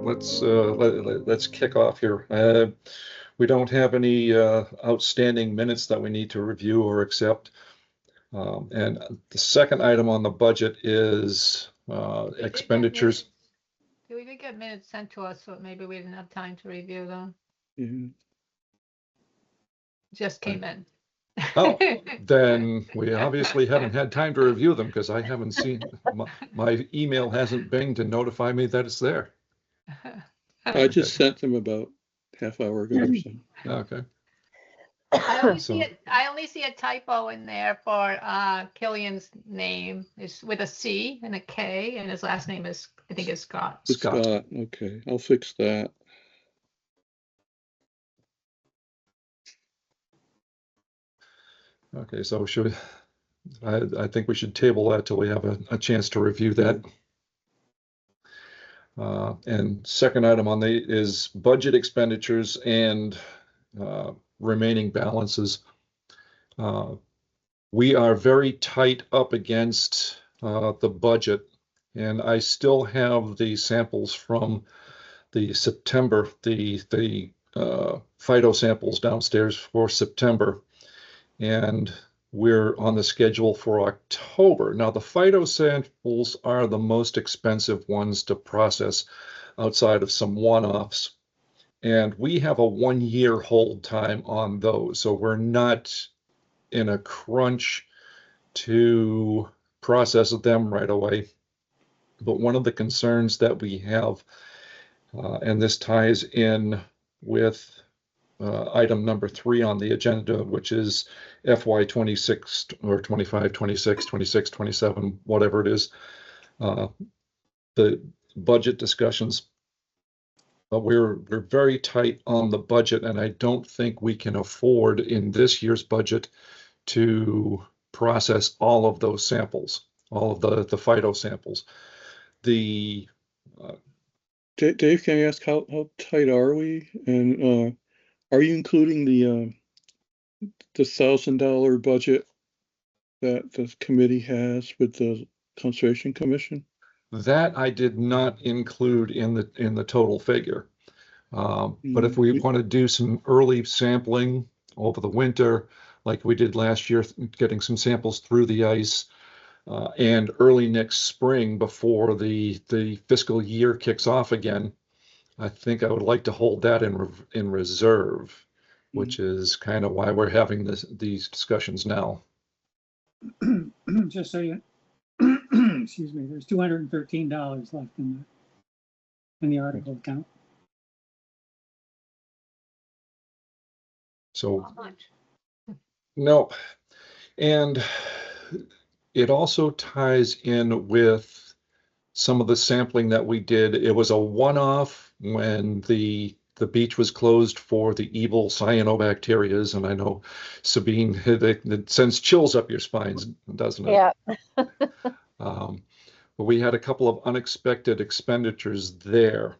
let's kick off here. We don't have any outstanding minutes that we need to review or accept. And the second item on the budget is expenditures. We did get minutes sent to us, so maybe we didn't have time to review them. Yeah. Just came in. Oh, then we obviously haven't had time to review them because I haven't seen, my email hasn't binged to notify me that it's there. I just sent them about half hour ago or so. Okay. I only see a typo in there for Killian's name. It's with a C and a K, and his last name is, I think, is Scott. Scott. Okay, I'll fix that. Okay, so I think we should table that till we have a chance to review that. And second item on the is budget expenditures and remaining balances. We are very tight up against the budget, and I still have the samples from the September, the phyto samples downstairs for September, and we're on the schedule for October. Now, the phyto samples are the most expensive ones to process outside of some one-offs. And we have a 1-year hold time on those. So we're not in a crunch to process them right away. But one of the concerns that we have, and this ties in with item number 3 on the agenda, which is FY 26 or 25, 26, 26, 27, whatever it is, the budget discussions. But we're very tight on the budget, and I don't think we can afford in this year's budget to process all of those samples, all of the phyto samples. Dave, can I ask how tight are we? And are you including the $1,000 budget that the committee has with the Conservation Commission? That I did not include in the total figure. But if we want to do some early sampling over the winter, like we did last year, getting some samples through the ice, and early next spring before the fiscal year kicks off again, I think I would like to hold that in reserve, which is kind of why we're having these discussions now. Just so you, excuse me, there's $213 left in the article account. So Not much. no, and it also ties in with some of the sampling that we did. It was a one-off when the beach was closed for the evil cyanobacterias, and I know Sabine, it sends chills up your spines, doesn't it? Yeah. But we had a couple of unexpected expenditures there,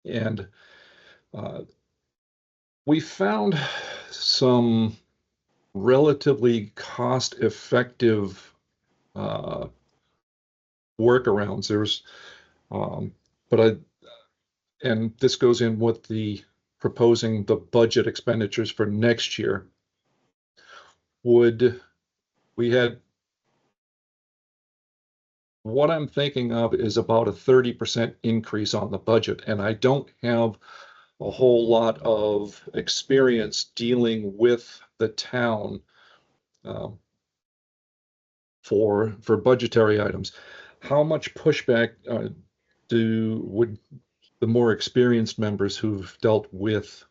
and we found some relatively cost-effective workarounds. There's, and this goes in with the proposing the budget expenditures for next year. We had, what I'm thinking of is about a 30% increase on the budget, and I don't have a whole lot of experience dealing with the town for budgetary items. How much pushback would the more experienced members who've dealt with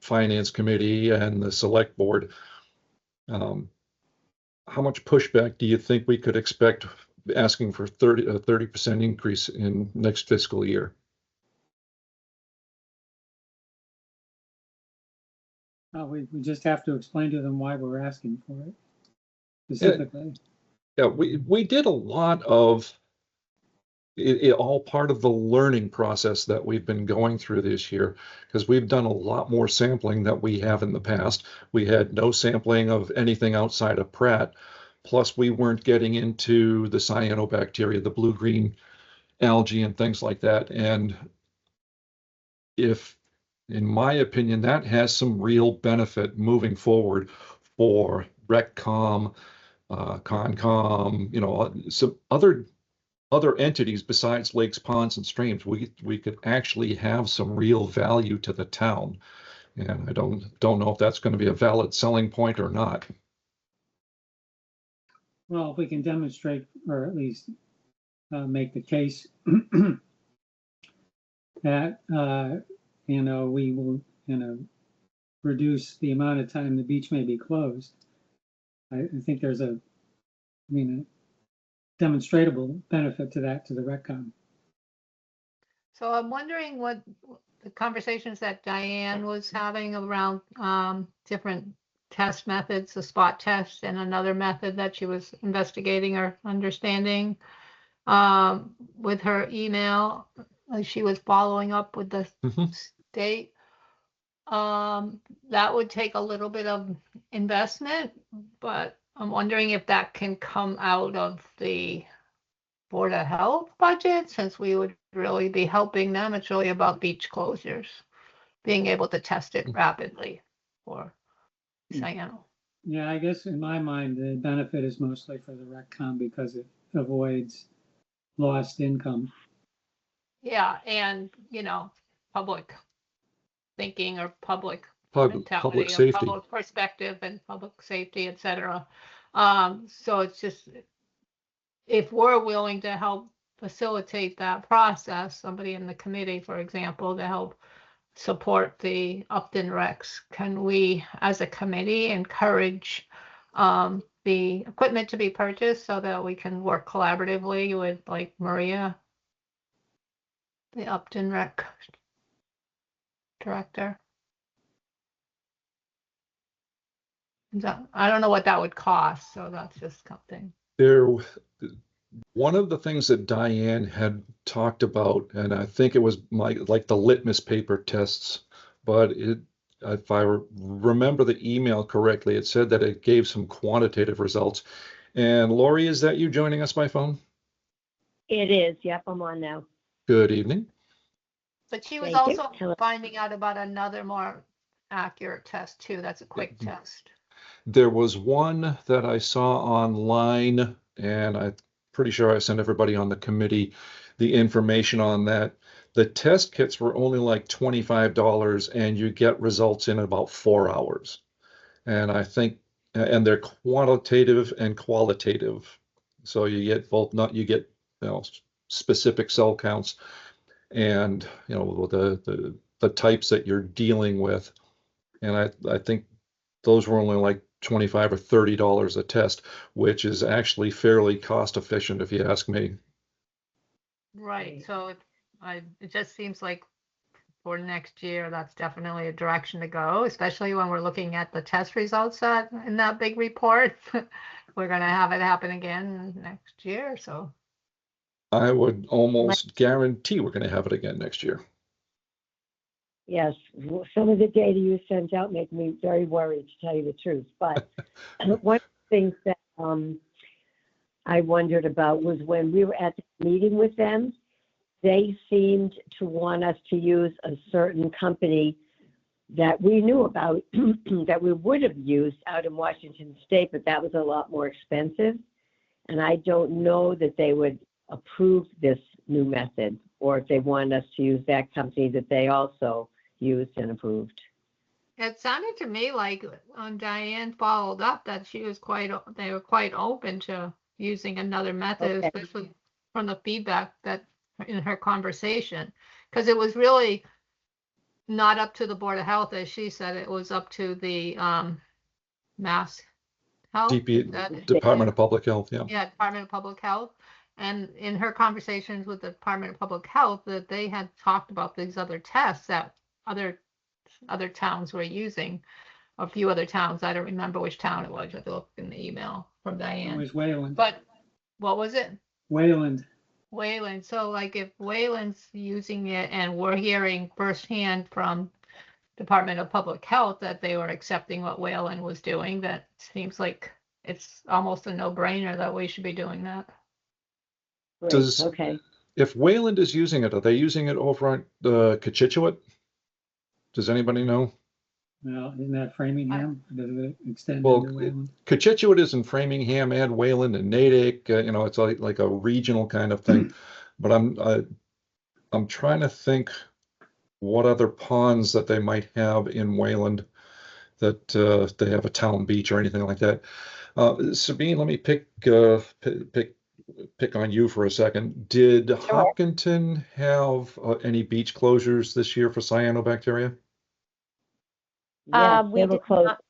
finance committee and the select board, how much pushback do you think we could expect asking for a 30% increase in next fiscal year? We just have to explain to them why we're asking for it specifically. Yeah, we did a lot of it all part of the learning process that we've been going through this year, because we've done a lot more sampling than we have in the past. We had no sampling of anything outside of Pratt, plus we weren't getting into the cyanobacteria, the blue-green algae and things like that. And if, in my opinion, that has some real benefit moving forward for RecCom, Concom, some other entities besides lakes, ponds, and streams. We could actually have some real value to the town. And I don't know if that's going to be a valid selling point or not. Well, if we can demonstrate, or at least make the case that, we will, reduce the amount of time the beach may be closed. I think there's a demonstrable benefit to that, to the RecCom. So I'm wondering what the conversations that Diane was having around different test methods, the spot test and another method that she was investigating or understanding with her email. She was following up with the state. That would take a little bit of investment, but I'm wondering if that can come out of the Board of Health budget, since we would really be helping them. It's really about beach closures, being able to test it rapidly for cyano. Yeah, I guess in my mind, the benefit is mostly for the RecCom because it avoids lost income. Yeah, and public thinking or public Public mentality or safety. public perspective and public safety, etc. So it's just, if we're willing to help facilitate that process, somebody in the committee, for example, to help support the Upton Recs, can we, as a committee, encourage the equipment to be purchased so that we can work collaboratively with, like, Maria, the Upton Rec director? I don't know what that would cost, so that's just something. One of the things that Diane had talked about, and I think it was like the litmus paper tests, but if I remember the email correctly, it said that it gave some quantitative results. And Lori, is that you joining us by phone? It is. Yep, I'm on now. Good evening. But she was Thank you. also Hello. finding out about another more accurate test too. That's a quick test. There was one that I saw online, and I'm pretty sure I sent everybody on the committee the information on that. The test kits were only like $25, and you get results in about 4 hours. And I think, and they're quantitative and qualitative. So you get both, you get specific cell counts and the types that you're dealing with. And I think those were only like $25 or $30 a test, which is actually fairly cost efficient if you ask me. Right. So it just seems like for next year, that's definitely a direction to go, especially when we're looking at the test results in that big report. We're going to have it happen again next year. So I would almost guarantee we're going to have it again next year. Yes, some of the data you sent out make me very worried, to tell you the truth. But one of the things that I wondered about was when we were at the meeting with them, they seemed to want us to use a certain company that we knew about that we would have used out in Washington State, but that was a lot more expensive. And I don't know that they would approve this new method, or if they wanted us to use that company that they also used and approved. it sounded to me like Diane followed up that they were quite open to using another method, Okay. especially from the feedback that in her conversation, because it was really not up to the Board of Health, as she said. It was up to the Mass Health. Department of Public Health, yeah. Yeah, Department of Public Health. And in her conversations with the Department of Public Health, that they had talked about these other tests that other towns were using, a few other towns. I don't remember which town it was. I have to look in the email from It Diane. was Wayland. But what was it? Wayland. Wayland. So like if Wayland's using it and we're hearing firsthand from Department of Public Health that they were accepting what Wayland was doing, that seems like it's almost a no-brainer that we should be doing that. Great. Okay. If Wayland is using it, are they using it over on Cochituate? Does anybody know? Well, isn't that Framingham? Does it extend Well, into Wayland? Cochituate is in Framingham and Wayland and Natick, it's like a regional kind of thing. But I'm trying to think what other ponds that they might have in Wayland that they have a town beach or anything like that. Sabine, let me pick on you for a second. Did Hopkinton have any beach closures this year for cyanobacteria? Yes, We they were did closed. not-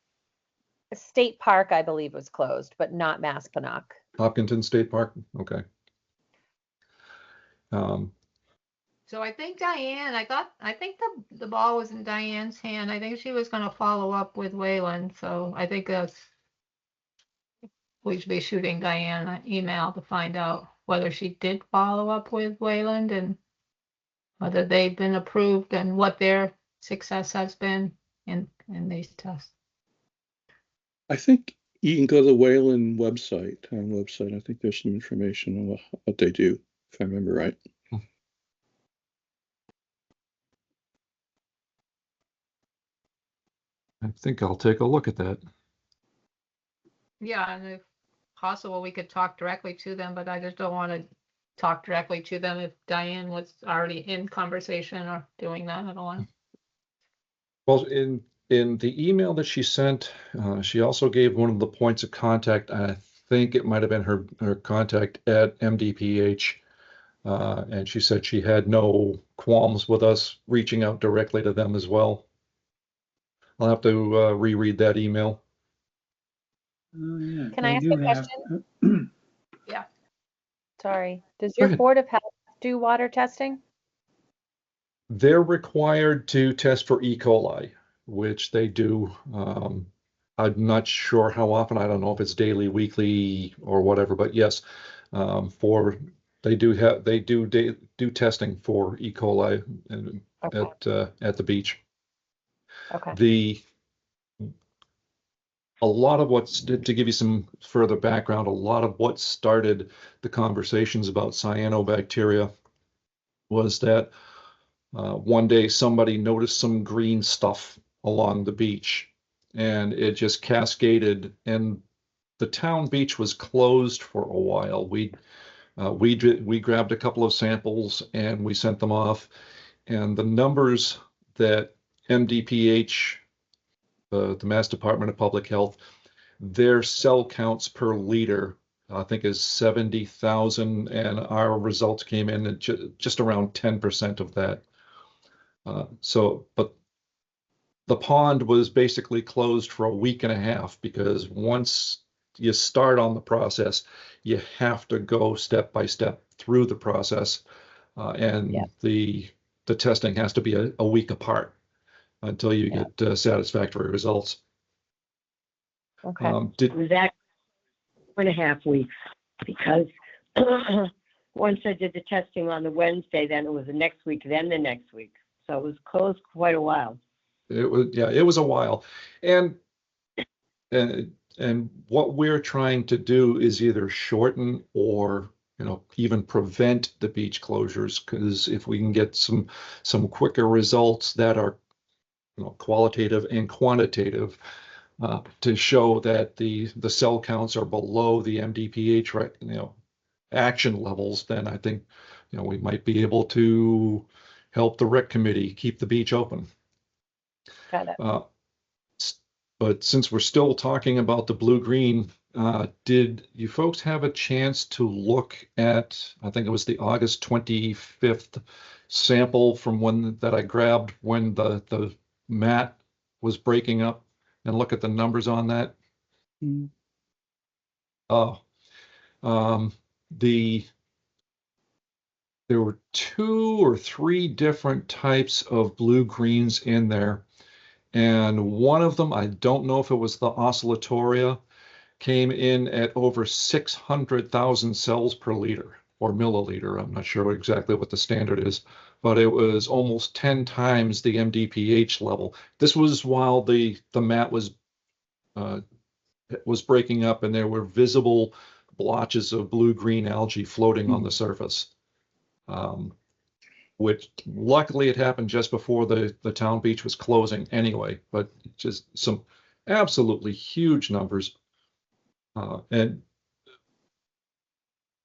State Park, I believe, was closed, but not Maspinock. Hopkinton State Park? Okay. So I think Diane, I think the ball was in Diane's hand. I think she was gonna follow up with Wayland, so I think we should be shooting Diane an email to find out whether she did follow up with Wayland and whether they've been approved and what their success has been in these tests. I think you can go to the Wayland website, town website. I think there's some information on what they do, if I remember right. I think I'll take a look at that. Yeah, and if possible, we could talk directly to them, but I just don't want to talk directly to them if Diane was already in conversation or doing that. I don't want. Well, in the email that she sent, she also gave one of the points of contact. I think it might have been her contact at MDPH. And she said she had no qualms with us reaching out directly to them as well. I'll have to reread that email. Oh, yeah. Can I they ask do a have- question? Sorry. Does Go your ahead. Board of Health do water testing? They're required to test for E. coli, which they do. I'm not sure how often. I don't know if it's daily, weekly, or whatever. But yes, they do testing for E. coli Okay. at the beach. Okay. A lot of to give you some further background, a lot of what started the conversations about cyanobacteria was that one day somebody noticed some green stuff along the beach and it just cascaded, and the town beach was closed for a while. We grabbed a couple of samples and we sent them off, and the numbers that MDPH, the Mass Department of Public Health, their cell counts per liter, I think, is 70,000, and our results came in at just around 10% of that. But the pond was basically closed for a week and a half because once you start on the process, you have to go step by step through the process, and the testing has to be a week apart until you get satisfactory results. Okay. It was actually 2.5 weeks because once I did the testing on the Wednesday, then it was the next week, then the next week. So it was closed quite a while. It was a while. And what we're trying to do is either shorten or even prevent the beach closures, because if we can get some quicker results that are qualitative and quantitative, to show that the cell counts are below the MDPH action levels, then I think we might be able to help the rec committee keep the beach open. Got it. But since we're still talking about the blue-green, did you folks have a chance to look at, I think it was the August 25th sample from that I grabbed when the mat was breaking up, and look at the numbers on that? Mm. There were 2 or 3 different types of blue-greens in there. And one of them, I don't know if it was the oscillatoria, came in at over 600,000 cells per liter or milliliter. I'm not sure exactly what the standard is, but it was almost 10 times the MDPH level. This was while the mat was breaking up and there were visible blotches of blue-green algae floating on the surface. which luckily it happened just before the town beach was closing anyway, but just some absolutely huge numbers. And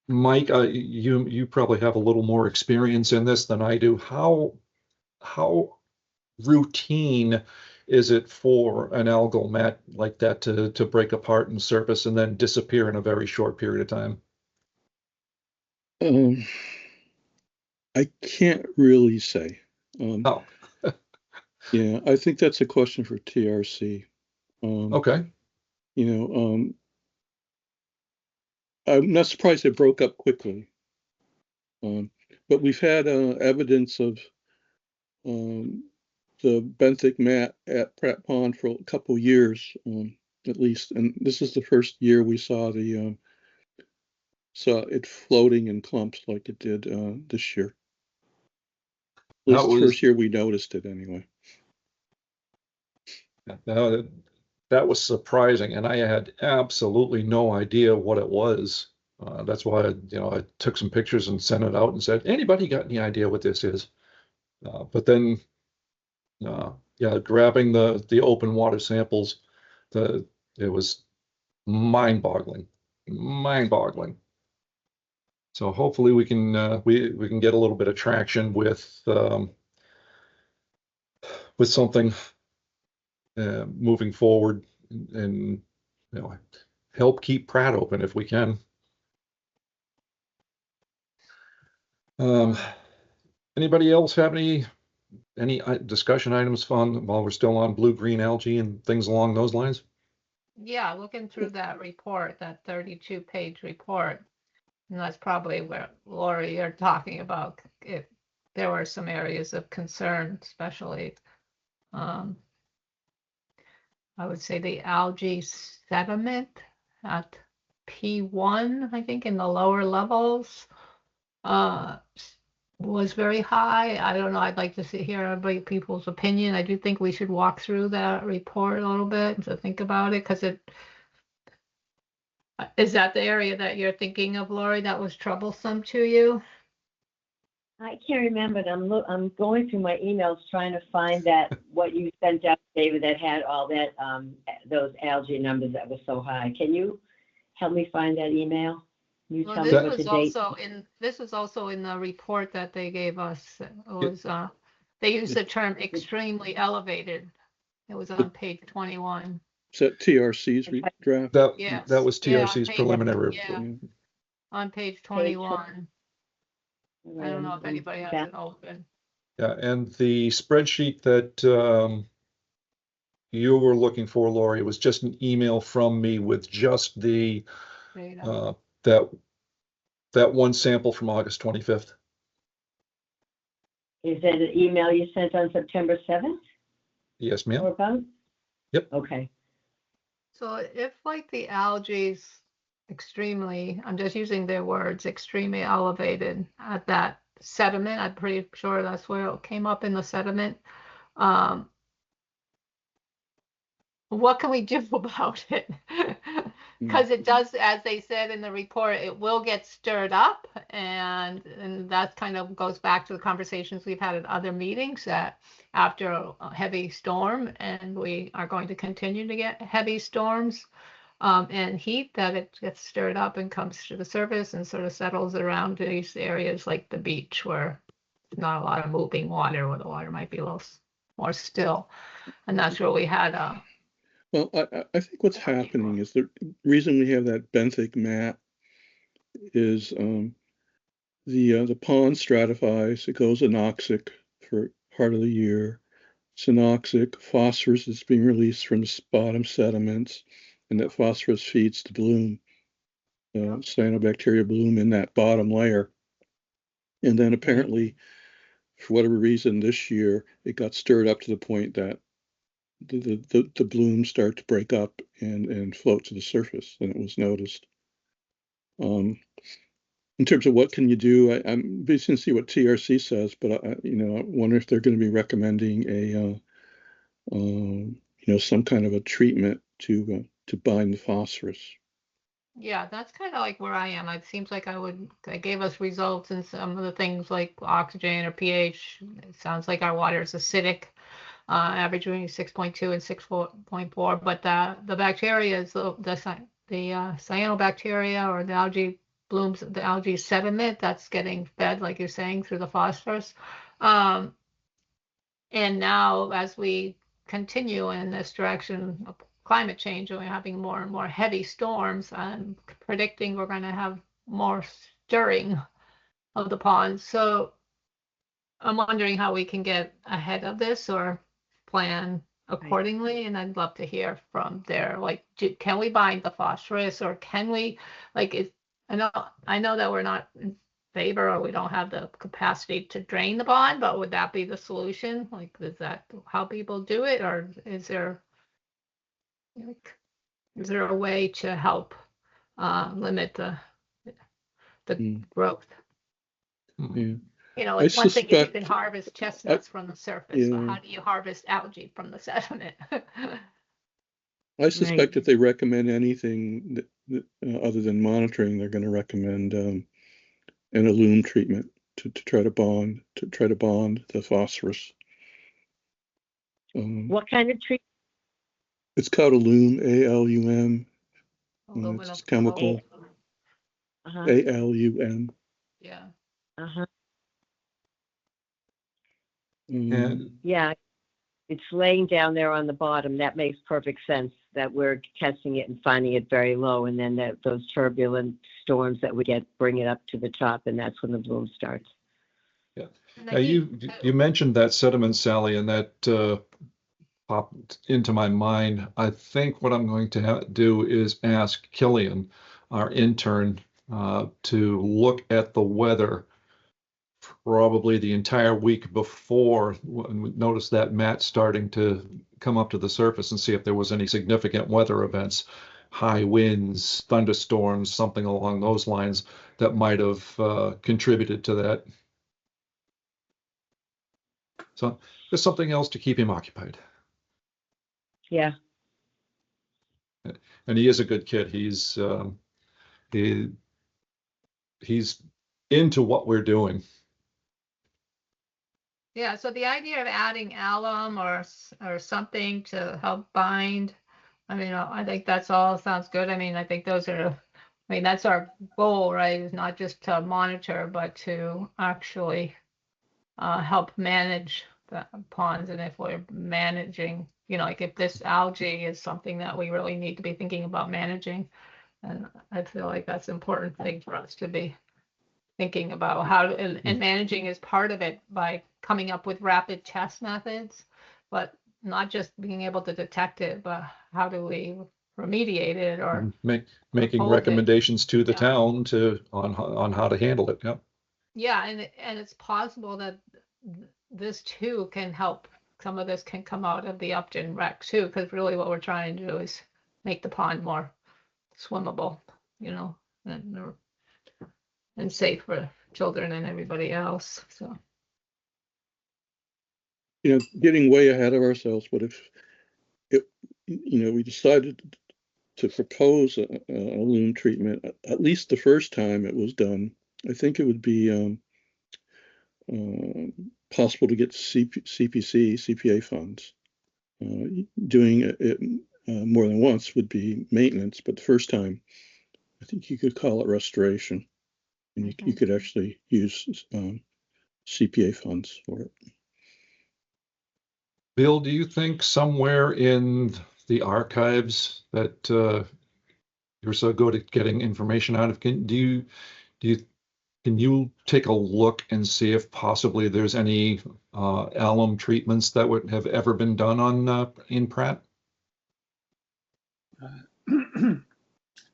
Mike, you probably have a little more experience in this than I do. How routine is it for an algal mat like that to break apart and surface and then disappear in a very short period of time? I can't really say. Oh, Yeah, I think that's a question for TRC. okay. You know, I'm not surprised it broke up quickly. But we've had evidence of the benthic mat at Pratt Pond for a couple years, at least. And this is the first year we saw saw it floating in clumps like it did this year. At least the first year we noticed it anyway. That was surprising, and I had absolutely no idea what it was. That's why I took some pictures and sent it out and said, "Anybody got any idea what this is?" But then, yeah, grabbing the open water samples, it was mind-boggling, mind-boggling. So hopefully we can we can get a little bit of traction with something moving forward, and help keep Pratt open if we can. Anybody else have any discussion items fun while we're still on blue-green algae and things along those lines? Yeah, looking through that report, that 32-page report, and that's probably where, Lori, you're talking about if there were some areas of concern, especially, I would say the algae sediment at P1, I think in the lower levels, was very high. I don't know. I'd like to hear people's opinion. I do think we should walk through that report a little bit to think about it, because is that the area that you're thinking of, Lori, that was troublesome to you? I can't remember. I'm going through my emails trying to find what you sent out, David, that had all that those algae numbers that were so high. Can you help me find that email? You Well, tell me this what the was date. also in the report that they gave us. It was they used the term extremely elevated. It was on page 21. Is that TRC's draft? Yes. That was Yeah, TRC's page- preliminary yeah. report. On page 21. I don't know if I'm anybody has back. it open. Yeah, and the spreadsheet that you were looking for, Lori, was just an email from me with just the Data. that one sample from August 25th. Is that an email you sent on September 7th? Yes, Or ma'am. about? Yep. Okay. So if like the algae's extremely, I'm just using their words, extremely elevated at that sediment, I'm pretty sure that's where it came up in the sediment. What can we do about it? Because it does, as they said in the report, it will get stirred up, and that kind of goes back to the conversations we've had at other meetings, that after a heavy storm, and we are going to continue to get heavy storms and heat, that it gets stirred up and comes to the surface and sort of settles around these areas like the beach, where there's not a lot of moving water, where the water might be a little more still. And that's where we had Well, I think what's happening is the reason we have that benthic mat is the pond stratifies. It goes anoxic for part of the year. It's anoxic. Phosphorus is being released from the bottom sediments, and that phosphorus feeds the bloom, cyanobacteria bloom in that bottom layer. And then apparently, for whatever reason, this year it got stirred up to the point that the blooms start to break up and float to the surface, and it was noticed. In terms of what can you do, I'm basically to see what TRC says, but I wonder if they're going to be recommending some kind of a treatment to bind the phosphorus. Yeah, that's kind of like where I am. It seems like I gave us results in some of the things like oxygen or pH. It sounds like our water is acidic, average between 6.2 and 6.4. But the bacteria is the cyanobacteria or the algae blooms, the algae sediment that's getting fed, like you're saying, through the phosphorus. Um, and now, as we continue in this direction of climate change, and we're having more and more heavy storms, I'm predicting we're going to have more stirring of the ponds. So I'm wondering how we can get ahead of this or plan accordingly. And I'd love to hear from there. Like, can we bind the phosphorus, or can we, like, I know that we're not in favor, or we don't have the capacity to drain the pond, but would that be the solution? Like, is that how people do it, or like, is there a way to help limit the Mm. growth? Yeah. You know, I like one thing is you suspect, can harvest chestnuts from the surface, but yeah, how do you harvest algae from the sediment? I suspect if they recommend anything other than monitoring, they're going to recommend an alum treatment to try to bond the phosphorus. What kind of tree? It's called alum, ALUM. Aluminum. It's chemical, Uh-huh, ALUM. Yeah. uh-huh. And Yeah, it's laying down there on the bottom. That makes perfect sense that we're testing it and finding it very low, and then those turbulent storms that we get bring it up to the top, and that's when the bloom starts. And now you mentioned that sediment, Sally, and that popped into my mind. I think what I'm going to do is ask Killian, our intern, to look at the weather probably the entire week before, and we noticed that mat starting to come up to the surface, and see if there was any significant weather events, high winds, thunderstorms, something along those lines that might have contributed to that. So just something else to keep him occupied. Yeah, And he is a good kid. He's into what we're doing. Yeah, so the idea of adding alum or something to help bind, I mean, I think that's all sounds good. I mean, I think that's our goal, right? Is not just to monitor, but to actually help manage the ponds. And if we're managing, like if this algae is something that we really need to be thinking about managing, and I feel like that's an important thing for us to be thinking about and managing is part of it by coming up with rapid test methods, but not just being able to detect it, but how do we remediate it or Making hold it. recommendations to the Yeah. town on how to handle it. Yep. Yeah, and it's possible that this too can help. Some of this can come out of the Upton wreck too, because really what we're trying to do is make the pond more swimmable, and safe for children and everybody else. So Getting way ahead of ourselves, but if we decided to propose a alum treatment, at least the first time it was done, I think it would be possible to get CPA funds. Doing it more than once would be maintenance, but the first time, I think you could call it restoration, and you could actually use CPA funds for it. Bill, do you think somewhere in the archives that you're so good at getting information out of, can you take a look and see if possibly there's any alum treatments that would have ever been done on in Pratt?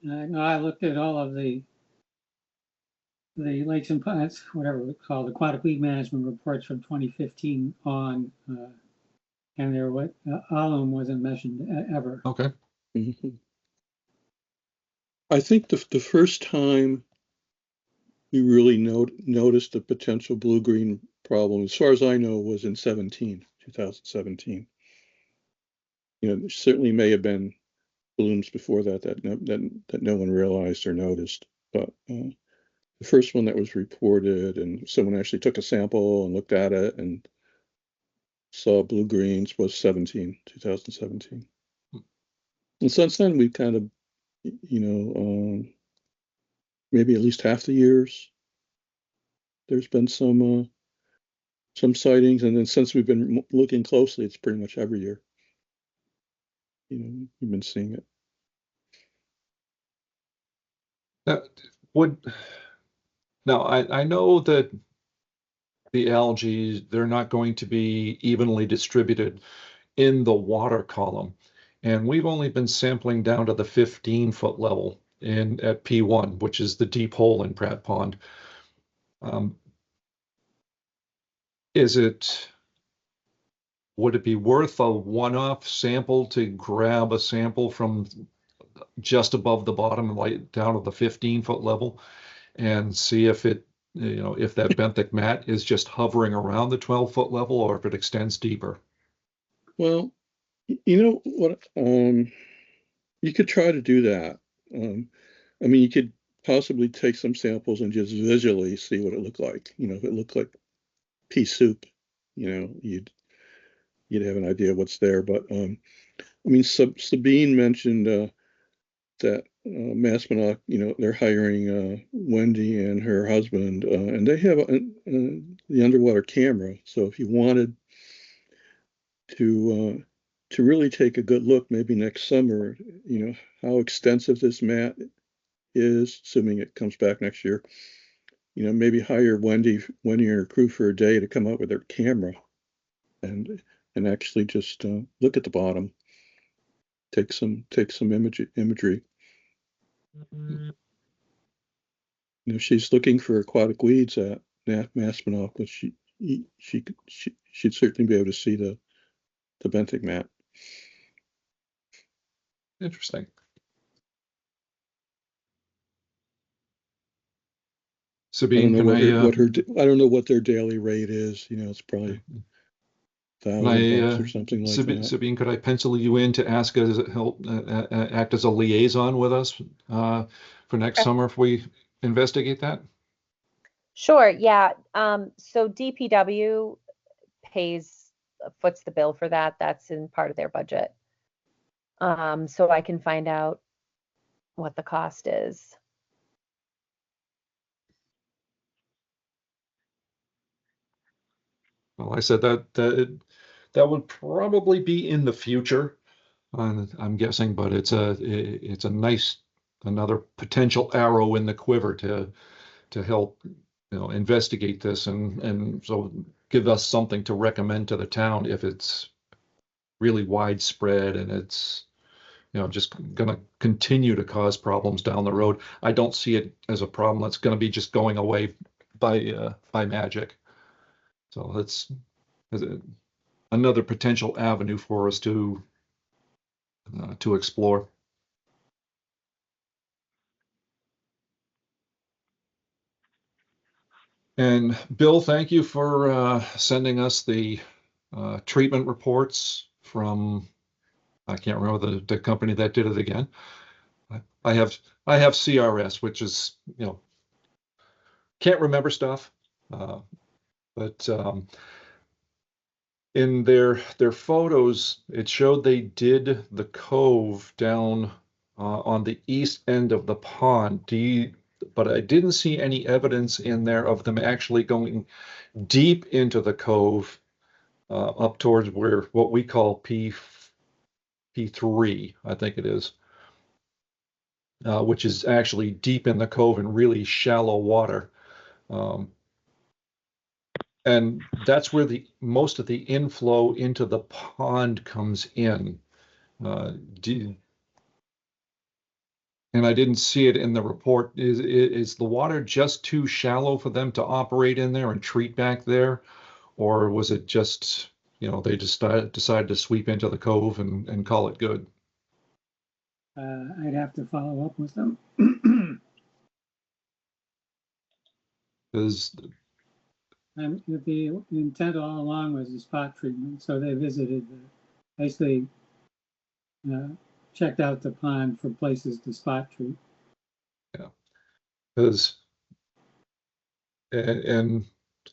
No, I looked at all of the lakes and ponds, whatever it's called, aquatic weed management reports from 2015 on, and alum wasn't mentioned ever. Okay. Mm-hmm. I think the first time we really noticed the potential blue-green problem, as far as I know, was in 2017. There certainly may have been blooms before that that no one realized or noticed. But the first one that was reported, and someone actually took a sample and looked at it and saw blue greens, was 2017. And since then, we've kind of, maybe at least half the years, there's been some sightings, and then since we've been looking closely, it's pretty much every year. You've been seeing it. Now, I know that the algae, they're not going to be evenly distributed in the water column. And we've only been sampling down to the 15-foot level at P1, which is the deep hole in Pratt Pond. Would it be worth a one-off sample to grab a sample from just above the bottom, like down to the 15-foot level, and see if it, if that benthic mat is just hovering around the 12-foot level or if it extends deeper? Well, you know what? You could try to do that. I mean, you could possibly take some samples and just visually see what it looked like. If it looked like pea soup, you'd have an idea of what's there. But I mean, Sabine mentioned that Maspinock, they're hiring Wendy and her husband, and they have the underwater camera. So if you wanted to really take a good look, maybe next summer, how extensive this mat is, assuming it comes back next year, maybe hire Wendy and her crew for a day to come out with their camera and actually just look at the bottom, take some imagery. She's looking for aquatic weeds at Maspinock, but she'd certainly be able to see the benthic mat. Interesting. Sabine, I don't know what their daily rate is. It's probably $1,000 or something like that. Sabine, could I pencil you in to act as a liaison with us for next summer if we investigate that? Sure, yeah. So DPW foots the bill for that. That's in part of their budget. So I can find out what the cost is. Well, I said that would probably be in the future, I'm guessing, but it's a nice, another potential arrow in the quiver to help investigate this and so give us something to recommend to the town if it's really widespread and it's just going to continue to cause problems down the road. I don't see it as a problem that's going to be just going away by magic. So that's another potential avenue for us to explore. And Bill, thank you for sending us the treatment reports from, I can't remember the company that did it again. I have CRS, which is, can't remember stuff, but in their photos, it showed they did the cove down on the east end of the pond. But I didn't see any evidence in there of them actually going deep into the cove up towards what we call P3, I think it is, which is actually deep in the cove in really shallow water. And that's where most of the inflow into the pond comes in. And I didn't see it in the report. Is the water just too shallow for them to operate in there and treat back there? Or was it just, they just decided to sweep into the cove and call it good? I'd have to follow up with them. Because the intent all along was the spot treatment, so they visited, basically checked out the pond for places to spot treat. Because, and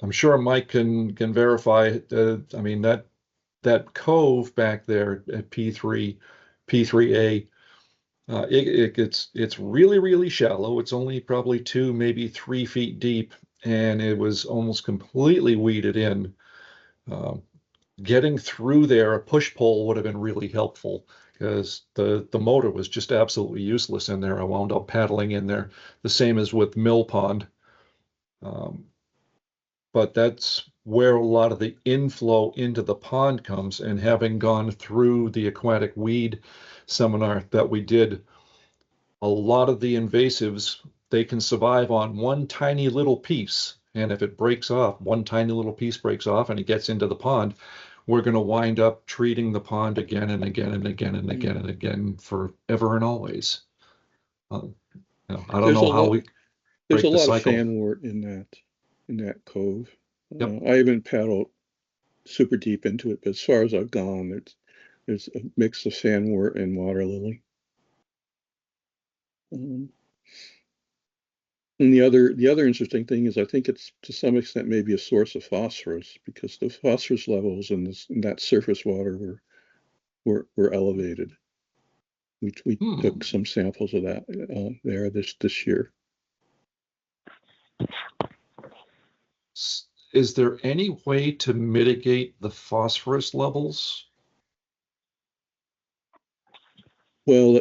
I'm sure Mike can verify, I mean, that cove back there at P3A, it's really, really shallow. It's only probably 2, maybe 3 feet deep, and it was almost completely weeded in. Getting through there, a push pole would have been really helpful, because the motor was just absolutely useless in there. I wound up paddling in there, the same as with Mill Pond. But that's where a lot of the inflow into the pond comes. And having gone through the aquatic weed seminar that we did, a lot of the invasives, they can survive on one tiny little piece. And if it breaks off, one tiny little piece breaks off and it gets into the pond, we're going to wind up treating the pond again and again and again and again and again forever and always. I don't There's know a how lot- we There's break a the lot of cycle. fanwort in that cove. Yep. I haven't paddled super deep into it, but as far as I've gone, there's a mix of fanwort and water lily. And the other interesting thing is I think it's to some extent maybe a source of phosphorus, because the phosphorus levels in that surface water were elevated. We took some samples of that there this year. Is there any way to mitigate the phosphorus levels? Well,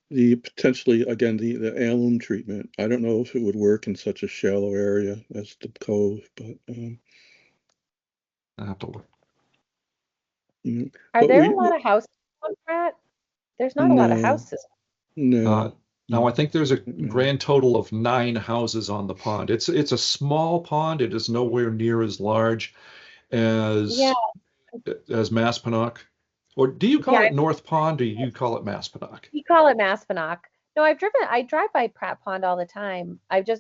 the potentially, again, the alum treatment, I don't know if it would work in such a shallow area as the cove, but I have to look. Are But there we- a lot of houses on Pratt? There's not a lot of No. houses. no. Now, I think there's a Mm-mm. grand total of 9 houses on the pond. It's a small pond. It is nowhere near as large as Yeah. Maspinock. Or do you call Yeah, it North Pond, or you call it Maspinock? You call it Maspinock. No, I drive by Pratt Pond all the time. I guess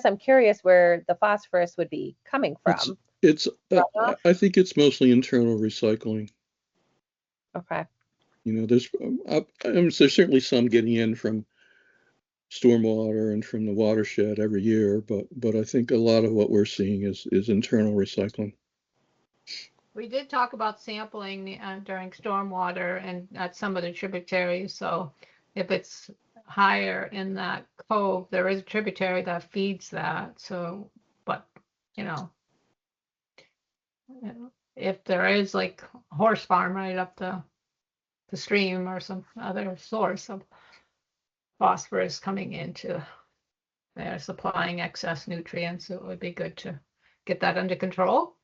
I'm curious where the phosphorus would be coming from. It's Runoff? I think it's mostly internal recycling. Okay. There's certainly some getting in from stormwater and from the watershed every year, but I think a lot of what we're seeing is internal recycling. We did talk about sampling during stormwater and at some of the tributaries. So if it's higher in that cove, there is a tributary that feeds that. So, but if there is like a horse farm right up the stream or some other source of phosphorus coming into there, supplying excess nutrients, it would be good to get that under control.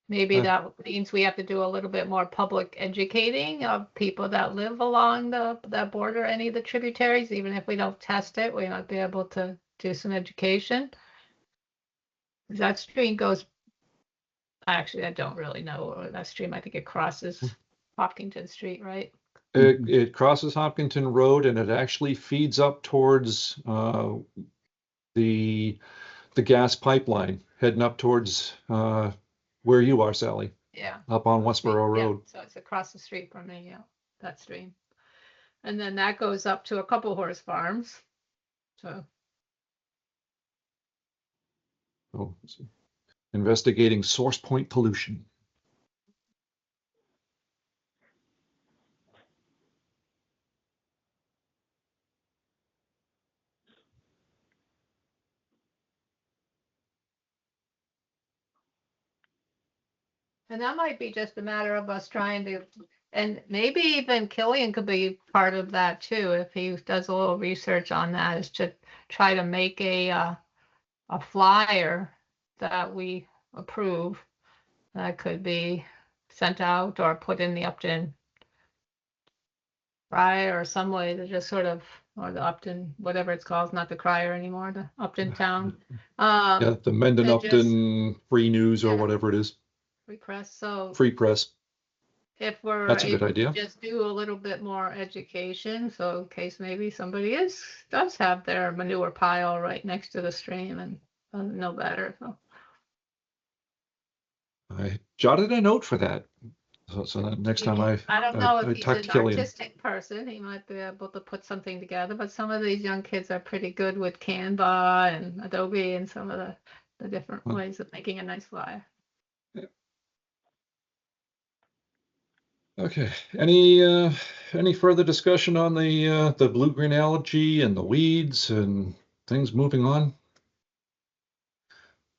Maybe that means we have to do a little bit more public educating of people that live along that border, any of the tributaries. Even if we don't test it, we might be able to do some education. That stream goes, actually, I don't really know that stream. I think it crosses Hopkinton Street, right? It crosses Hopkinton Road, and it actually feeds up towards the gas pipeline, heading up towards where you are, Sally, Yeah. up on Westboro Road. So it's across the street from me, that stream. And then that goes up to a couple horse farms. So Investigating source point pollution. and that might be just a matter of us trying to, and maybe even Killian could be part of that too, if he does a little research on that, is to try to make a flyer that we approve that could be sent out or put in the Upton Crier or some way to just sort of, or the Upton, whatever it's called, not the Crier anymore, the Upton Town. Yeah, the Mendon and just- Upton Free News or Yeah. whatever it is, Free press. So Free Press. if we're That's a good able to idea. just do a little bit more education, so in case maybe somebody does have their manure pile right next to the stream and doesn't know better. So I jotted a note for that. So that next time I don't know if I he's talk an to Killian. artistic person, he might be able to put something together, but some of these young kids are pretty good with Canva and Adobe and some of the different Hmm. ways of making a nice flyer. Okay. Any further discussion on the blue-green algae and the weeds and things moving on?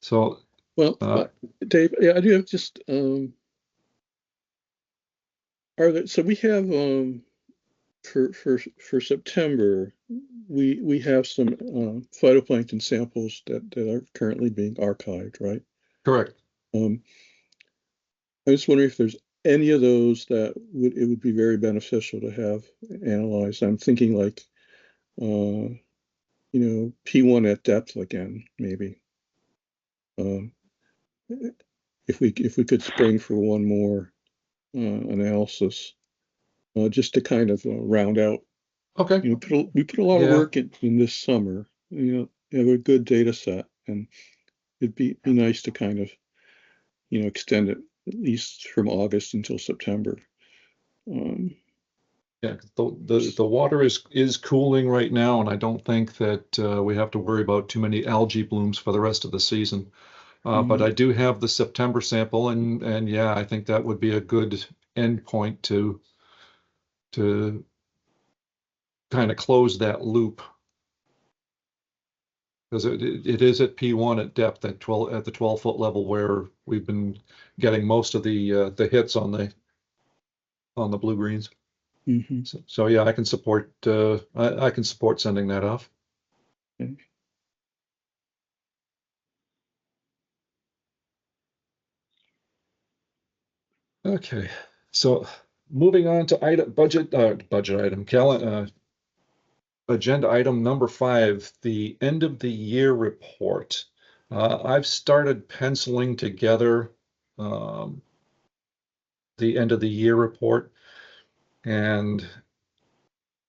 So Well, Dave, yeah, I do have just, so we have, for September, we have some, phytoplankton samples that are currently being archived, right? correct. I was wondering if there's any of those that it would be very beneficial to have analyzed. I'm thinking like, P1 at depth again, maybe. If we could spring for one more analysis, just to kind of round out. Okay. We put a lot of Yeah. work in this summer. Have a good data set, and it'd be nice to kind of extend it at least from August until September. Yeah, the water is cooling right now, and I don't think that we have to worry about too many algae blooms for the rest of the season. But I do have the September sample, and yeah, I think that would be a good endpoint to kind of close that loop, because it is at P1 at depth at the 12-foot level where we've been getting most of the hits on the blue greens. Mm-hmm. So yeah, I can support I can support sending that off. Okay. Okay, so moving on to budget item, agenda item number 5, the end of the year report. I've started penciling together the end of the year report, and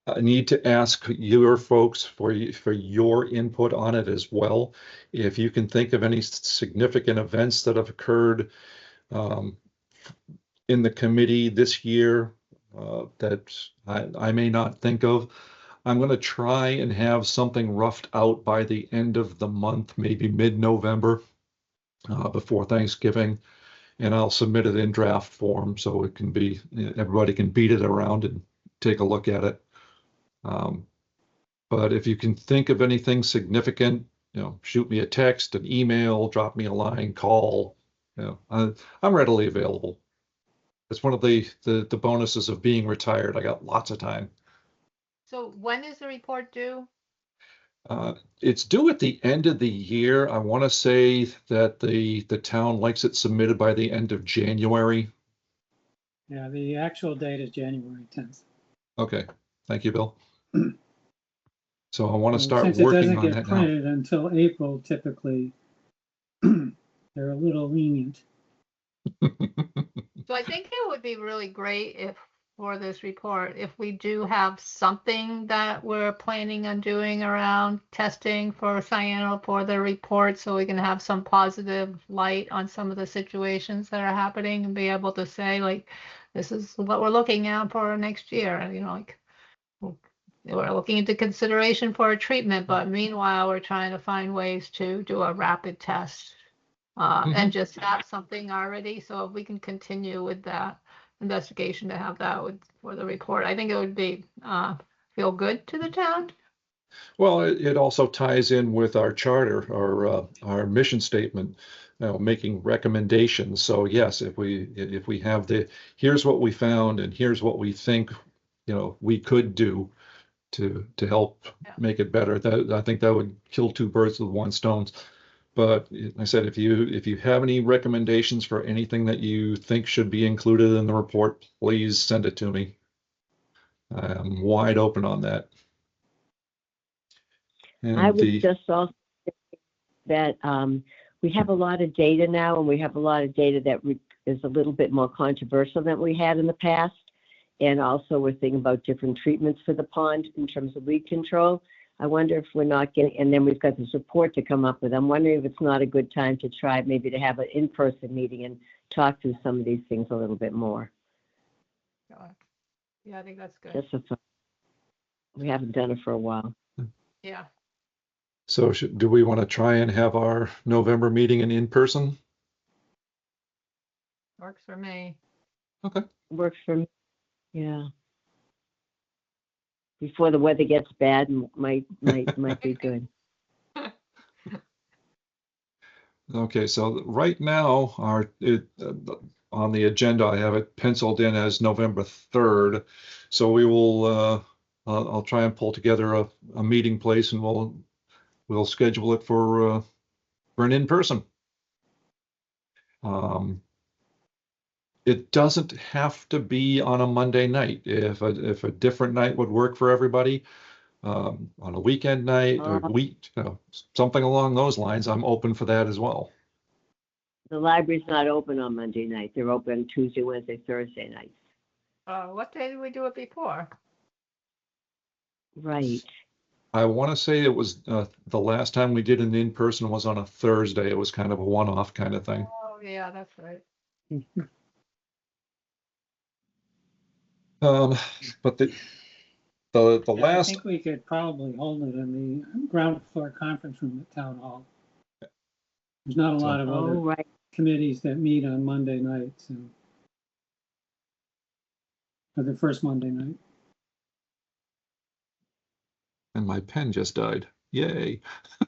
I need to ask your folks for your input on it as well. If you can think of any significant events that have occurred in the committee this year that I may not think of, I'm going to try and have something roughed out by the end of the month, maybe mid-November, before Thanksgiving, and I'll submit it in draft form so it can be, everybody can beat it around and take a look at it. But if you can think of anything significant, shoot me a text, an email, drop me a line, call. I'm readily available. It's one of the bonuses of being retired. I got lots of time. So when is the report due? It's due at the end of the year. I want to say that the town likes it submitted by the end of January. Yeah, the actual date is January 10th. Okay, thank you, Bill. So I want to So start since it working doesn't on get that now. printed until April, typically, they're a little lenient. So I think it would be really great if, for this report, if we do have something that we're planning on doing around testing for cyano for the report, so we can have some positive light on some of the situations that are happening and be able to say, like, this is what we're looking at for next year. And, like, we're looking into consideration for a treatment, but meanwhile, we're trying to find ways to do a rapid test. And just have something already, so if we can continue with that investigation to have that for the report, I think it would be feel good to the town. Well, it also ties in with our charter, our mission statement, making recommendations. So yes, if we have here's what we found and here's what we think, we could do to help make it better. I think that would kill two birds with one stone. But I said, if you have any recommendations for anything that you think should be included in the report, please send it to me. I'm wide open on that. And I would just also say that we have a lot of data now, and we have a lot of data that is a little bit more controversial than we had in the past. And also we're thinking about different treatments for the pond in terms of weed control. I wonder if we're not getting, and then we've got the support to come up with. I'm wondering if it's not a good time to try maybe to have an in-person meeting and talk through some of these things a little bit more. Yeah, I think that's good. Just a thought. We haven't done it for a while. Yeah. So do we want to try and have our November meeting in person? Works for me. Okay. Works for me. Yeah. Before the weather gets bad, might be good. Okay, so right now, on the agenda, I have it penciled in as November 3rd. So we will, I'll try and pull together a meeting place, and we'll schedule it for an in-person. It doesn't have to be on a Monday night. If a different night would work for everybody, on a weekend night or something along those lines, I'm open for that as well. The library's not open on Monday night. They're open Tuesday, Wednesday, Thursday nights. What day did we do it before? Right. I want to say it was the last time we did an in-person was on a Thursday. It was kind of a one-off kind of thing. Oh, yeah, that's right. But the Yeah, I last, think we could probably hold it in the ground floor conference room at Town Hall. There's not a lot of Oh, other right. committees that meet on Monday nights, and or the first Monday night. and my pen just died. Yay. Do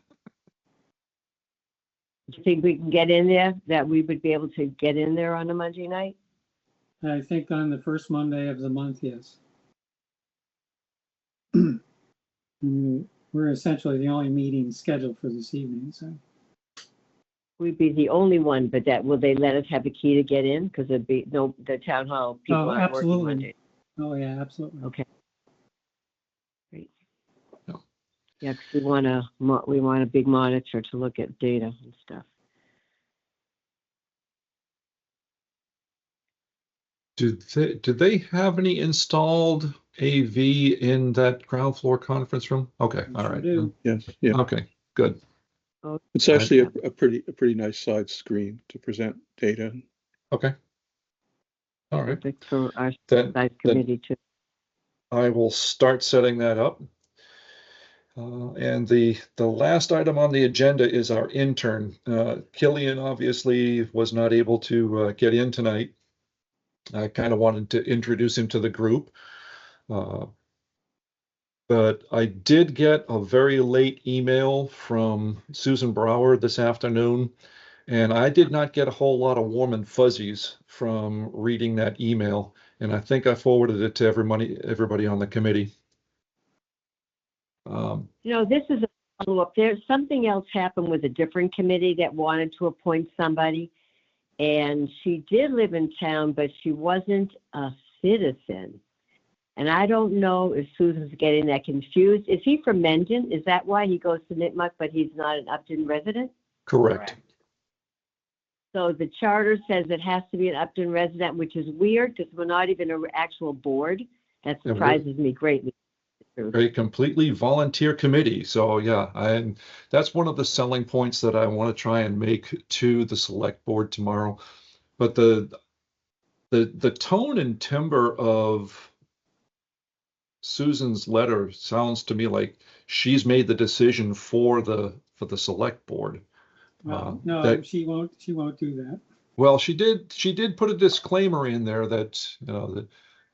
you think we can get in there? That we would be able to get in there on a Monday night? I think on the first Monday of the month, yes. We're essentially the only meeting scheduled for this evening, so. We'd be the only one, but will they let us have a key to get in? Because the town hall people Oh, aren't working absolutely. Monday. Oh, yeah, absolutely. Okay. Great. No. Yeah, because we want a big monitor to look at data and stuff. Do they have any installed AV in that ground floor conference room? Okay, We all sure right. do. Yes, yeah. Okay, good. It's actually a pretty nice side screen to present data. Okay. All right. Perfect for our Then site committee too. I will start setting that up. And the last item on the agenda is our intern. Killian obviously was not able to get in tonight. I kind of wanted to introduce him to the group. But I did get a very late email from Susan Brower this afternoon, and I did not get a whole lot of warm and fuzzies from reading that email. And I think I forwarded it to everybody on the committee. This is a follow-up. There's something else happened with a different committee that wanted to appoint somebody. And she did live in town, but she wasn't a citizen. And I don't know if Susan's getting that confused. Is he from Mendon? Is that why he goes to Nipmuc, but he's not an Upton resident? Correct. So the charter says it has to be an Upton resident, which is weird because we're not even an actual board. That surprises me greatly. A completely volunteer committee. So yeah, that's one of the selling points that I want to try and make to the select board tomorrow. But the tone and timbre of Susan's letter sounds to me like she's made the decision for the select board. Well, no, she won't do that. Well, she did put a disclaimer in there that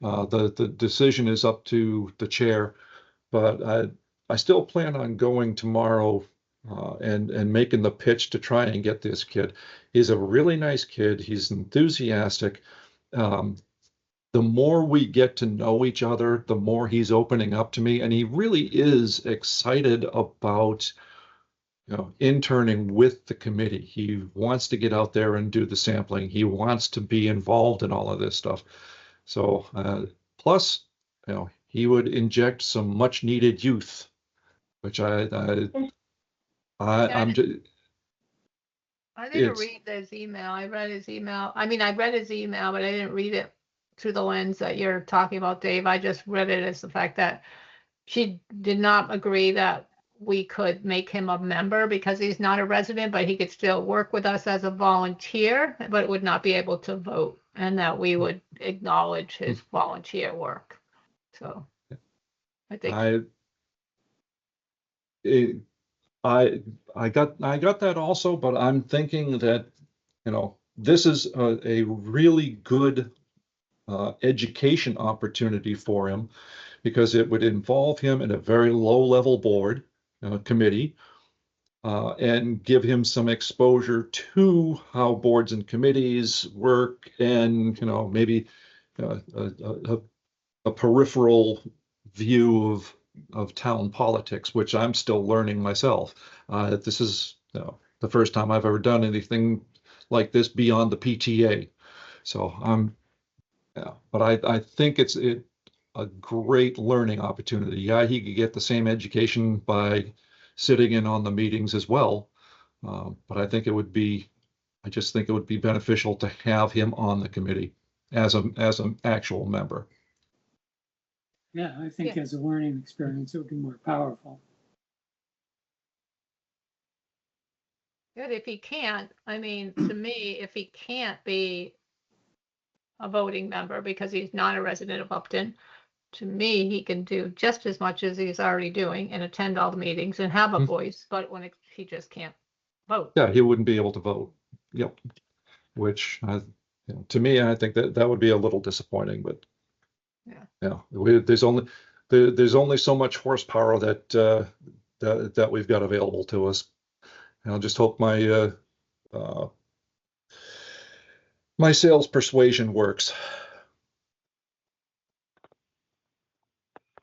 the decision is up to the chair. But I still plan on going tomorrow and making the pitch to try and get this kid. He's a really nice kid. He's enthusiastic. The more we get to know each other, the more he's opening up to me. And he really is excited about interning with the committee. He wants to get out there and do the sampling. He wants to be involved in all of this stuff. So plus, he would inject some much needed youth, which I'm just. I didn't read his email. I read his email. I mean, I read his email, but I didn't read it through the lens that you're talking about, Dave. I just read it as the fact that she did not agree that we could make him a member because he's not a resident, but he could still work with us as a volunteer, but would not be able to vote. and that we would acknowledge his volunteer work. So I think, I, it, I got that also, but I'm thinking that, this is a really good education opportunity for him because it would involve him in a very low-level board committee and give him some exposure to how boards and committees work, and maybe a peripheral view of town politics, which I'm still learning myself. This is the first time I've ever done anything like this beyond the PTA. So but I think it's a great learning opportunity. Yeah, he could get the same education by sitting in on the meetings as well. But I just think it would be beneficial to have him on the committee as an actual member. Yeah, I think as a learning experience, it would be more powerful. good if he can't, I mean, to me, if he can't be a voting member because he's not a resident of Upton, to me, he can do just as much as he's already doing and attend all the meetings and have a voice, but he just can't vote. Yeah, he wouldn't be able to vote. Yep. Which to me, I think that would be a little disappointing, but there's only so much horsepower that we've got available to us. And I'll just hope my my sales persuasion works.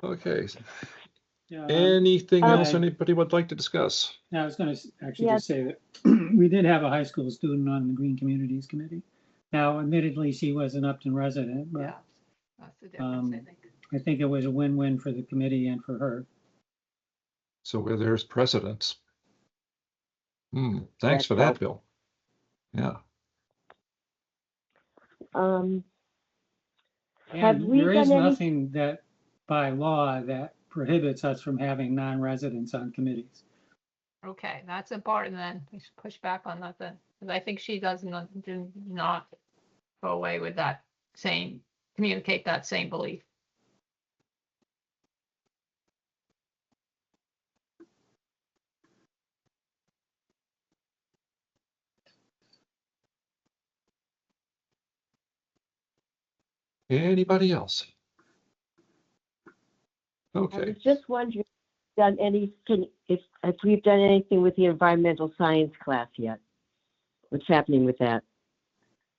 Okay. Yeah, Anything else I- anybody would like to discuss? I was going to actually Yes. just say that we did have a high school student on the Green Communities Committee. Now, admittedly, she was an Upton resident, but Yeah, that's the difference, I think. I think it was a win-win for the committee and for her. So where there's precedence. Thanks That's for that, helpful. Bill. Yeah. Have And we there is done any- nothing that by law that prohibits us from having non-residents on committees. Okay, that's important then. We should push back on that then, because I think she do not go away with that communicate that same belief. Anybody else? I Okay. was just wondering, if we've done anything with the environmental science class yet? What's happening with that?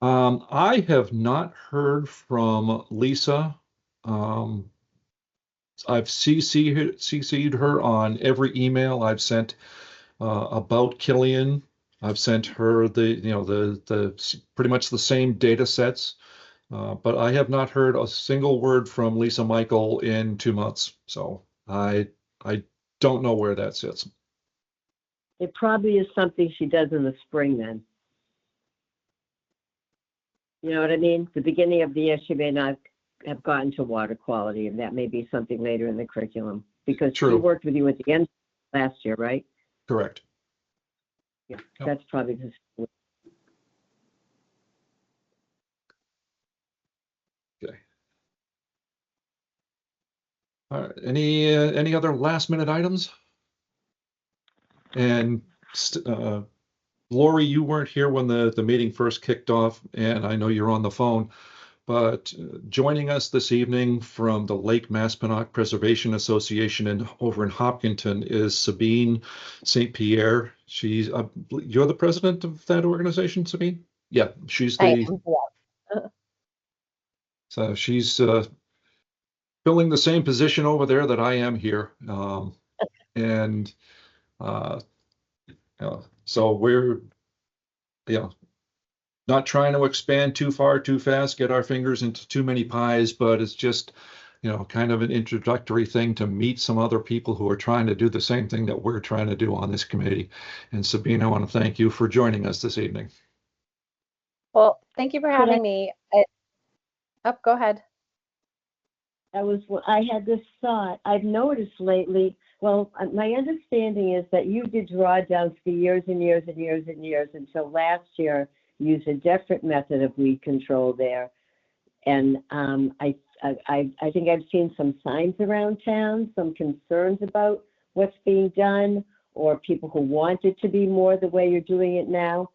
I have not heard from Lisa. I've CC'd her on every email I've sent about Killian. I've sent her the pretty much the same data sets, but I have not heard a single word from Lisa Michael in 2 months. So I don't know where that sits. It probably is something she does in the spring then. You know what I mean? The beginning of the year, she may not have gotten to water quality, and that may be something later in the curriculum. Because she True. worked with you at the end last year, right? Correct. Yeah, Yep. that's probably the. Okay. All right. Any other last minute items? And Lori, you weren't here when the meeting first kicked off, and I know you're on the phone, but joining us this evening from the Lake Maspinock Preservation Association over in Hopkinton is Sabine St. Pierre. You're the president of that organization, Sabine? Yeah, she's so she's filling the same position over there that I am here. And so we're not trying to expand too far too fast, get our fingers into too many pies, but it's just kind of an introductory thing to meet some other people who are trying to do the same thing that we're trying to do on this committee. And Sabine, I want to thank you for joining us this evening. Well, thank you for having me. Go ahead. I had this thought. I've noticed lately, well, my understanding is that you did drawdowns for years and years and years and years until last year, use a different method of weed control there. And I think I've seen some signs around town, some concerns about what's being done, or people who want it to be more the way you're doing it now.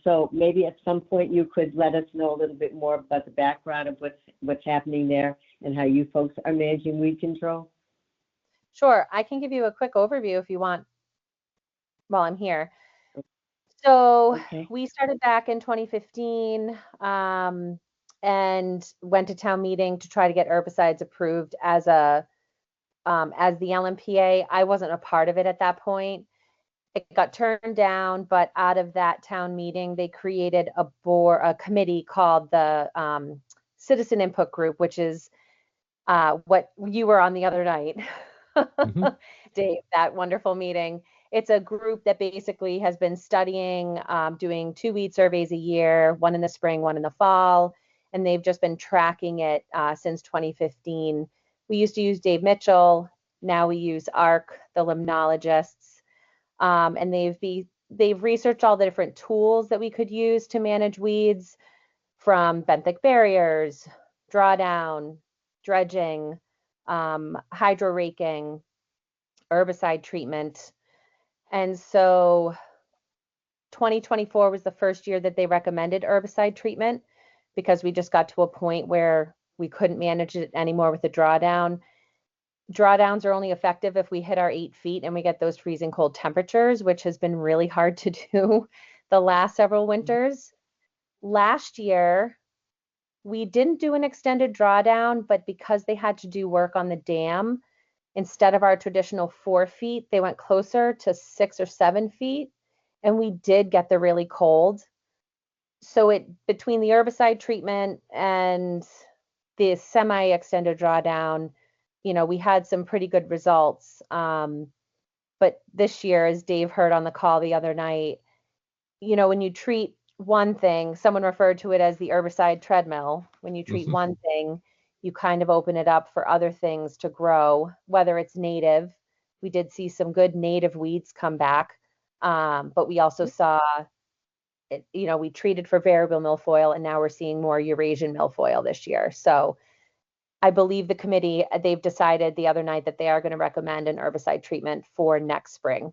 So maybe at some point you could let us know a little bit more about the background of what's happening there and how you folks are managing weed control. Sure, I can give you a quick overview if you want while I'm here. So Okay. we started back in 2015 and went to town meeting to try to get herbicides approved as the LMPA. I wasn't a part of it at that point. It got turned down, but out of that town meeting, they created a committee called the Citizen Input Group, which is what you were on the other night, Dave, that wonderful meeting. It's a group that basically has been studying, doing 2 weed surveys a year, one in the spring, one in the fall, and they've just been tracking it since 2015. We used to use Dave Mitchell. Now we use ARC, the limnologists, and they've researched all the different tools that we could use to manage weeds, from benthic barriers, drawdown, dredging, hydro raking, herbicide treatment. And so 2024 was the first year that they recommended herbicide treatment, because we just got to a point where we couldn't manage it anymore with the drawdown. Drawdowns are only effective if we hit our 8 feet and we get those freezing cold temperatures, which has been really hard to do the last several winters. Last year, we didn't do an extended drawdown, but because they had to do work on the dam, instead of our traditional 4 feet, they went closer to 6 or 7 feet, and we did get the really cold. So between the herbicide treatment and the semi-extended drawdown, we had some pretty good results. But this year, as Dave heard on the call the other night, when you treat one thing, someone referred to it as the herbicide treadmill. When you treat one thing, you kind of open it up for other things to grow, whether it's native. We did see some good native weeds come back, but we also saw, we treated for variable milfoil, and now we're seeing more Eurasian milfoil this year. So I believe the committee, they've decided the other night that they are going to recommend an herbicide treatment for next spring.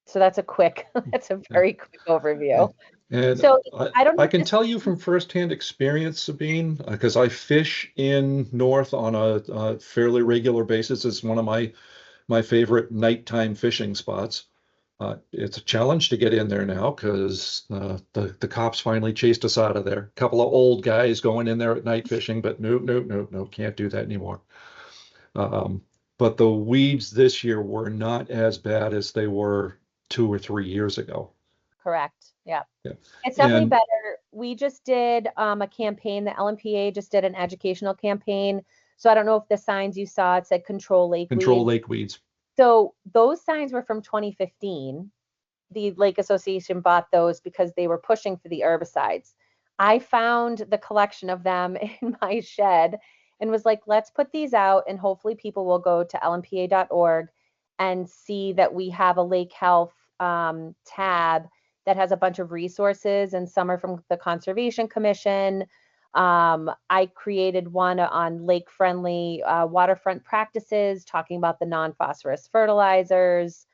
So that's a very quick overview. And So I don't know. I can tell you from firsthand experience, Sabine, because I fish in North on a fairly regular basis. It's one of my favorite nighttime fishing spots. It's a challenge to get in there now because the cops finally chased us out of there. A couple of old guys going in there at night fishing, but no, can't do that anymore. But the weeds this year were not as bad as they were 2 or 3 years ago. Correct. Yeah. Yeah. It's definitely And- better. We just did a campaign. The LMPA just did an educational campaign. So I don't know if the signs you saw, it said control lake Control weeds. lake weeds. So those signs were from 2015. The Lake Association bought those because they were pushing for the herbicides. I found the collection of them in my shed and was like, let's put these out, and hopefully people will go to lmpa.org and see that we have a lake health tab that has a bunch of resources, and some are from the Conservation Commission. I created one on lake friendly waterfront practices, talking about the non-phosphorus fertilizers.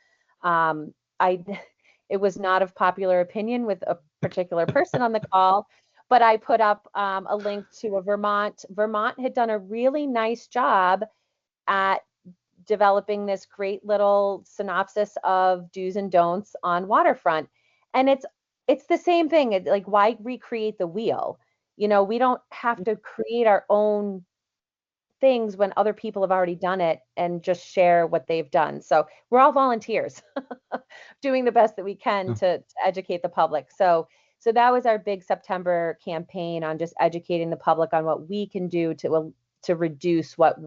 It was not of popular opinion with a particular person on the call, but I put up a link to a Vermont. Vermont had done a really nice job at developing this great little synopsis of do's and don'ts on waterfront. And it's the same thing. It's like, why recreate the wheel? We don't have to create our own things when other people have already done it, and just share what they've done. So we're all volunteers doing the best that we can to educate the public. So that was our big September campaign, on just educating the public on what we can do to reduce what's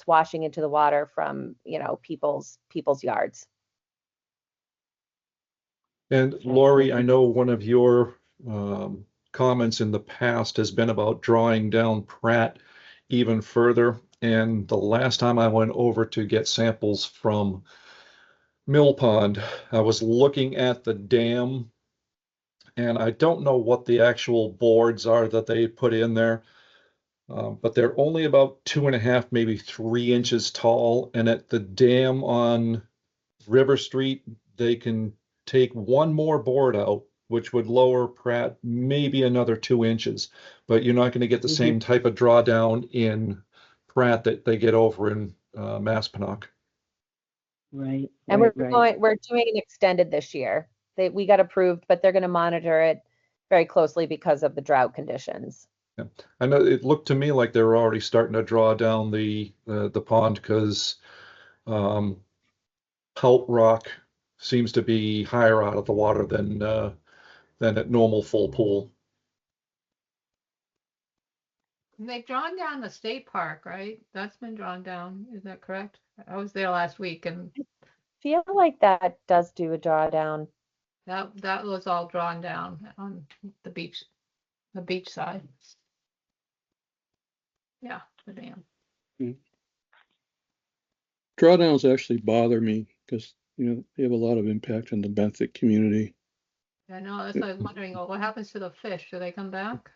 washing into the water from, people's yards. And Lori, I know one of your comments in the past has been about drawing down Pratt even further. And the last time I went over to get samples from Mill Pond. I was looking at the dam, and I don't know what the actual boards are that they put in there, but they're only about 2.5, maybe 3 inches tall. And at the dam on River Street, they can take one more board out, which would lower Pratt maybe another 2 inches. But you're not going to get the same type of drawdown in Pratt that they get over in Maspinock. Right, And right, we're right. we're doing it extended this year. We got approved, but they're going to monitor it very closely because of the drought conditions. I know it looked to me like they were already starting to draw down the pond because Pelt Rock seems to be higher out of the water than at normal full pool. And they've drawn down the state park, right? That's been drawn down. Is that correct? I was there last week and Feel like that does do a drawdown. that was all drawn down on the beach side. Yeah, the dam. Drawdowns actually bother me because, they have a lot of impact on the Benthic community. I know, that's why I was wondering, well, what happens to the fish? Do they come back?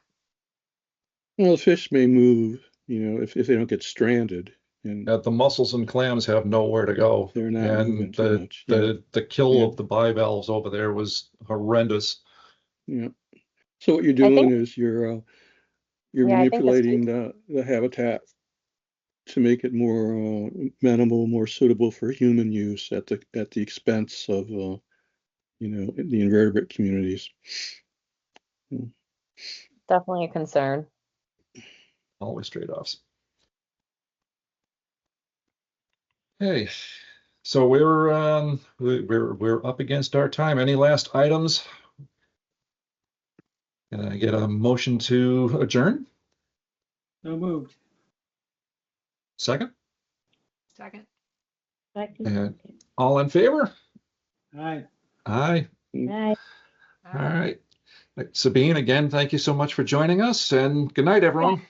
Well, the fish may move, if they don't get stranded, and The mussels and clams have nowhere to go, they're not moving and too much. Yeah. the kill Yeah. of the bivalves over there was horrendous. Yeah. So what you're I think- doing is you're Yeah, I think the manipulating the habitat to make it more amenable, more suitable for human use at the expense of the invertebrate communities. Definitely a concern. Always trade-offs. Hey, so we're up against our time. Any last items? Can I get a motion to adjourn? So moved. Second? Second. And all in favor? Aye. Aye. Right. All right. Sabine, again, thank you so much for joining us, and good night, everyone.